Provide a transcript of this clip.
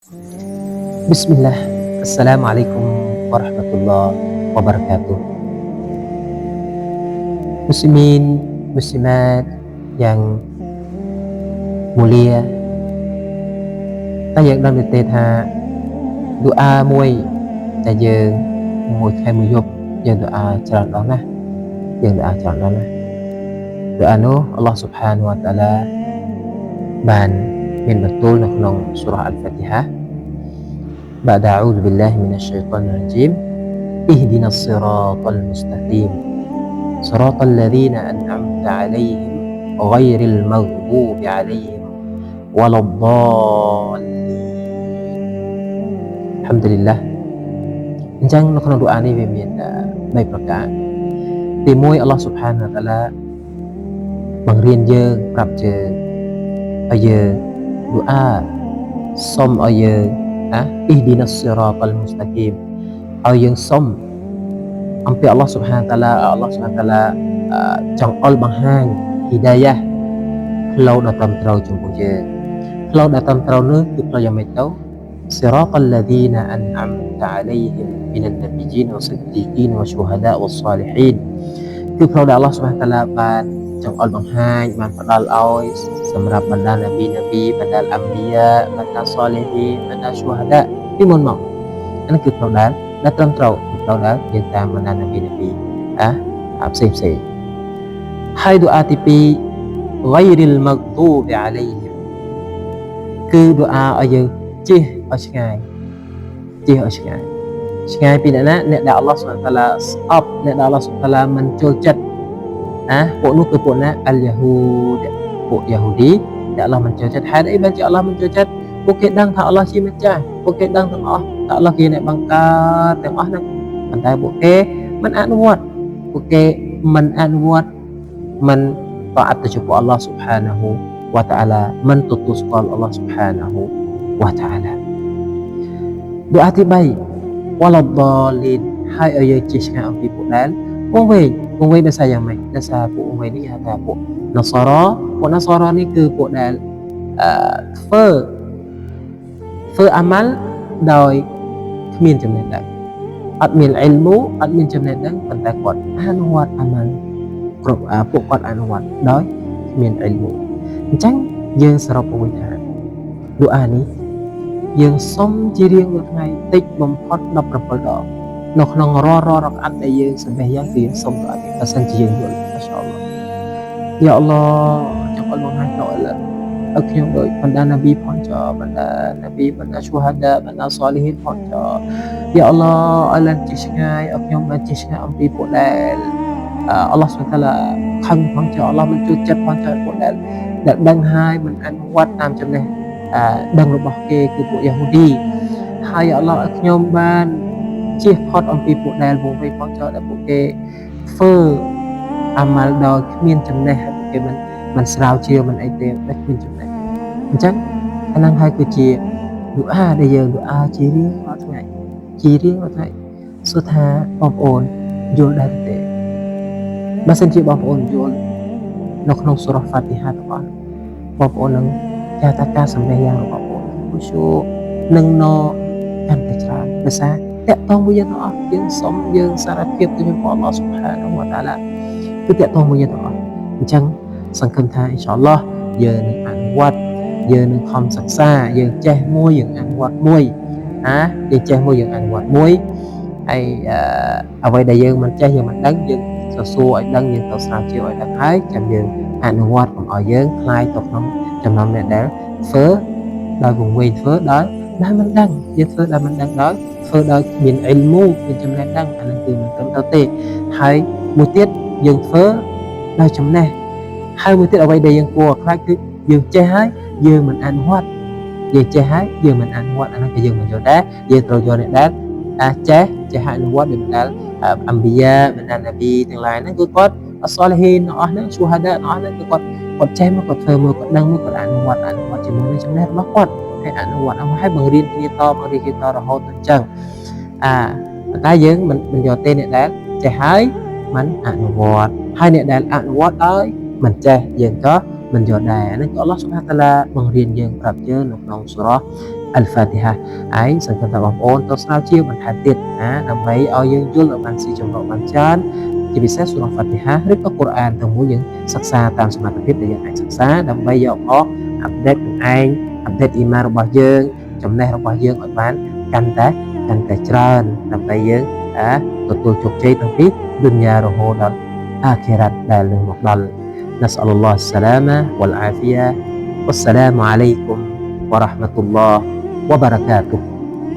Bismillah. Assalamualaikum warahmatullahi wabarakatuh. Muslimin, muslimat yang mulia, taយើងដឹងទេថាឌូអាមួយដែលយើងមួយខែមួយយប់យើងឌូអាច្រើនដងណាស់យើងឌូអាច្រើនដងណាស់ឌូអានោះអល់ឡោះស៊ុបហានវ៉ាតាឡាបានមានបន្ទូលនៅក្នុងសូរ៉ាអល់ហ្វាទីហា بعد أعوذ بالله من الشيطان الرجيم اهدنا الصراط المستقيم صراط الذين أنعمت عليهم غير المغضوب عليهم ولا الضالين الحمد لله អញ្ចឹងនៅក្នុងឌូអានេះវាមាន3ប្រការទី1អល់ឡោះស៊ុបហានវតាឡាបង្រៀនយើងប្រាប់យើងឲ្យយើងឌូអាសុំឲ្យយើងاهدنا الصراط المستقيم ឲ្យយើងសុំអំពីអល់ឡោះស៊ុបហានតាឡាអល់ឡោះស៊ុបហានតាឡាចង់អល់បង្ហាញហ៊ីដាយ៉ាផ្លូវដ៏ត្រឹមត្រូវចំពោះយើងផ្លូវដ៏ត្រឹមត្រូវនោះគឺផ្លូវយ៉ាងម៉េចទៅ صراط الذين أنعمت عليهم من النبيين والصديقين والشهداء والصالحين គឺផ្លូវដែលអល់ឡោះស៊ុបហានតាឡាបានចង់អល់បង្ហាញបានផ្ដល់ឲ្យសម្រាប់បណ្ដានប៊ីបណ្ដាអាំប៊ីយ៉ាបណ្ដាសាលីហ៊ីនបណ្ដាឈូហាដាពីមុនមកអានេះគឺផ្លូវដែលត្រឹមត្រូវផ្លូវដែលយើងតាមបណ្ដានប៊ីផ្សេងហើយឌូអាទី2 غير المغضوب عليهم គឺឌូអាឲ្យយើងជិះឲ្យឆ្ងាយឆ្ងាយពីអ្នកណាអ្នកដែលអល់ឡោះស៊ុបហានតាឡាស្អប់អ្នកដែលអល់ឡោះស៊ុបហានតាឡាមិនចូលចិត្តពួកនោះគឺពួកណាអលយ៉ាហ៊ូដពួកយ៉ាហ៊ូឌីដែលអល់ឡោះមិនចូលចិត្តហេតុអីបានជាអល់ឡោះមិនចូលចិត្តពួកគេដឹងថាអល់ឡោះជាម្ចាស់ពួកគេដឹងទាំងអស់ថាអល់ឡោះជាអ្នកបង្កើតទាំងអស់ហ្នឹងប៉ុន្តែពួកគេមិនអនុវត្តមិនតអត្តចំពោះអល់ឡោះស៊ុបហានាហ៊ូវតាអាឡាមិនទទួលស្គាល់អល់ឡោះស៊ុបហានាហ៊ូវតាអាឡាឌូអាទី3វ៉ាឡាដ៉លីនហើយឲ្យយើងជិះឆ្ងាយអំពីពួកដែលវងវែងដោយសារយ៉ាងម៉េចដោយសារពួកវងវែងនេះគេហៅថាពួកនសរនេះគឺពួកដែលធ្វើអាម៉ាល់ដោយគ្មានចំណេះដឹងអត់មានអ៊ីលមូអត់មានចំណេះដឹងប៉ុន្តែគាត់អនុវត្តអាម៉ាល់គ្រប់ពួកគាត់អនុវត្តដោយគ្មានអ៊ីលមូអញ្ចឹងយើងសរុបមកវិញថាឌូអានេះយើងសុំជារៀងរាល់ថ្ងៃតិចបំផុត17ដងនៅក្នុងរាល់រកអាត់ដែលយើងសម្បេះយ៉ាងគឺយើងសុំដល់បើសិនជាយើងយល់អ៊ីនសាអល់ឡោះយ៉ាអល់ឡោះចង់អល់បង្ហាញដល់ឲ្យខ្ញុំដូចបណ្ដានប៊ីផងចបណ្ដានប៊ីបណ្ដាឈូហាដាបណ្ដាសាលីហ៊ីនផងចយ៉ាអល់ឡោះឲ្យឡើងជិះឆ្ងាយឲ្យខ្ញុំបានជិះឆ្ងាយអំពីពួកដែលអល់ឡោះស៊ុបហានតាឡាខឹងផងចអល់ឡោះមិនជួយចិត្តផងចពួកដែលដឹងហើយមិនអនុវត្តតាមចំណេះដឹងរបស់គេគឺពួកយ៉ាហ៊ូឌីហើយអល់ឡោះឲ្យខ្ញុំបានជៀសផុតអំពីពួកដែលវងវែងផងចដែលពួកគេធ្វើអាម៉ាល់ដោយគ្មានចំណេះពួកគេមិនស្រាវជ្រាវមិនអីទេតែគ្មានចំណេះអញ្ចឹងអាហ្នឹងហើយគឺជាឌូអាដែលយើងឌូអាជារៀងរាល់ថ្ងៃសួរថាបងប្អូនយល់ដែរទេបើសិនជាបងប្អូនយល់នៅក្នុងសូរ៉ាហ្វាទីហាទាំងអស់បងប្អូននឹងចាថាការសម្ដែងយ៉ាងរបស់បងប្អូនគូសូនឹងកាន់តែច្រើនភាសាតកតងមួយយ៉ាងទាំងអស់យើងសុំយើងសារភាពទៅចំពោះអល់ឡោះស៊ុបហានាហ៊ូវតាអាឡាគឺតកតងមួយយ៉ាងទាំងអស់អញ្ចឹងសង្ឃឹមថាអ៊ីនសាអល់ឡោះយើងនឹងអនុវត្តយើងនឹងខំសិក្សាយើងចេះមួយយើងអនុវត្តមួយយើងចេះមួយយើងអនុវត្តមួយហើយអ្វីដែលយើងមិនចេះយើងមិនដឹងយើងសួរឲ្យដឹងយើងទៅស្រាវជ្រាវឲ្យដឹងហើយចាំយើងអនុវត្តកុំឲ្យយើងខ្លាយទៅក្នុងចំណោមអ្នកដែលធ្វើដោយវង្វេងធ្វើដោយមិនដឹងយើងធ្វើដោយមិនដឹងដោយធ្វើដោយមានអ៊ីលមូមានចំណេះដឹងអានឹងគឺមិនត្រឹមត្រូវទេហើយមួយទៀតយើងធ្វើដោយចំណេះហើយមួយទៀតអ្វីដែលយើងគួរខ្លាចគឺយើងចេះហើយយើងមិនអនុវត្តអាហ្នឹងគឺយើងមិនយល់ដែរយើងត្រូវយកអ្នកដែលចេះហើយអនុវត្តដោយដែលអាំប៊ីយ៉ាបណ្ដានប៊ីទាំងឡាយហ្នឹងគឺគាត់អស្សាលហ៊ីនអស់ហ្នឹងឈូហាដាអស់ហ្នឹងគឺគាត់ចេះមកគាត់ធ្វើមកគាត់ដឹងមកគាត់អនុវត្តជាមួយនឹងចំណេះរបស់គាត់ហើយអនុវត្តឲ្យបង្រៀនគ្នាតរហូតទៅអញ្ចឹងតែយើងមិនយកទេអ្នកដែលចេះហើយមិនអនុវត្តហើយអ្នកដែលអនុវត្តឲ្យមិនចេះយើងក៏មិនយល់ដែរអានេះក៏អល់ឡោះស៊ុបហានតាឡាបង្រៀនយើងប្រាប់យើងនៅក្នុងសូរ៉ា Al-Fatiha ហើយសង្ឃឹមថាបងប្អូនទៅស្រាវជ្រាវបន្ថែមទៀតណាដើម្បីឲ្យយើងយល់ឲ្យបានស៊ីជម្រៅបានច្រើនជាពិសេសសូរ៉ា Fatiha ឬក៏កូរ៉ានទាំងមូលយើងសិក្សាតាមសមត្ថភាពដែលយើងអាចសិក្សាដើម្បីយកមកអាប់ដេតខ្លួនឯងអាប់ដេតអ៊ីម៉ានរបស់យើងចំណេះរបស់យើងឲ្យបានកាន់តែច្រើនដើម្បីយើងទទួលជោគជ័យទាំងពីឌុនយ៉ារហូតដល់អាខិរ៉ាត់ដែលនឹងមកដល់ نسأل الله السلامة والعافية والسلام عليكم ورحمة الله وبركاته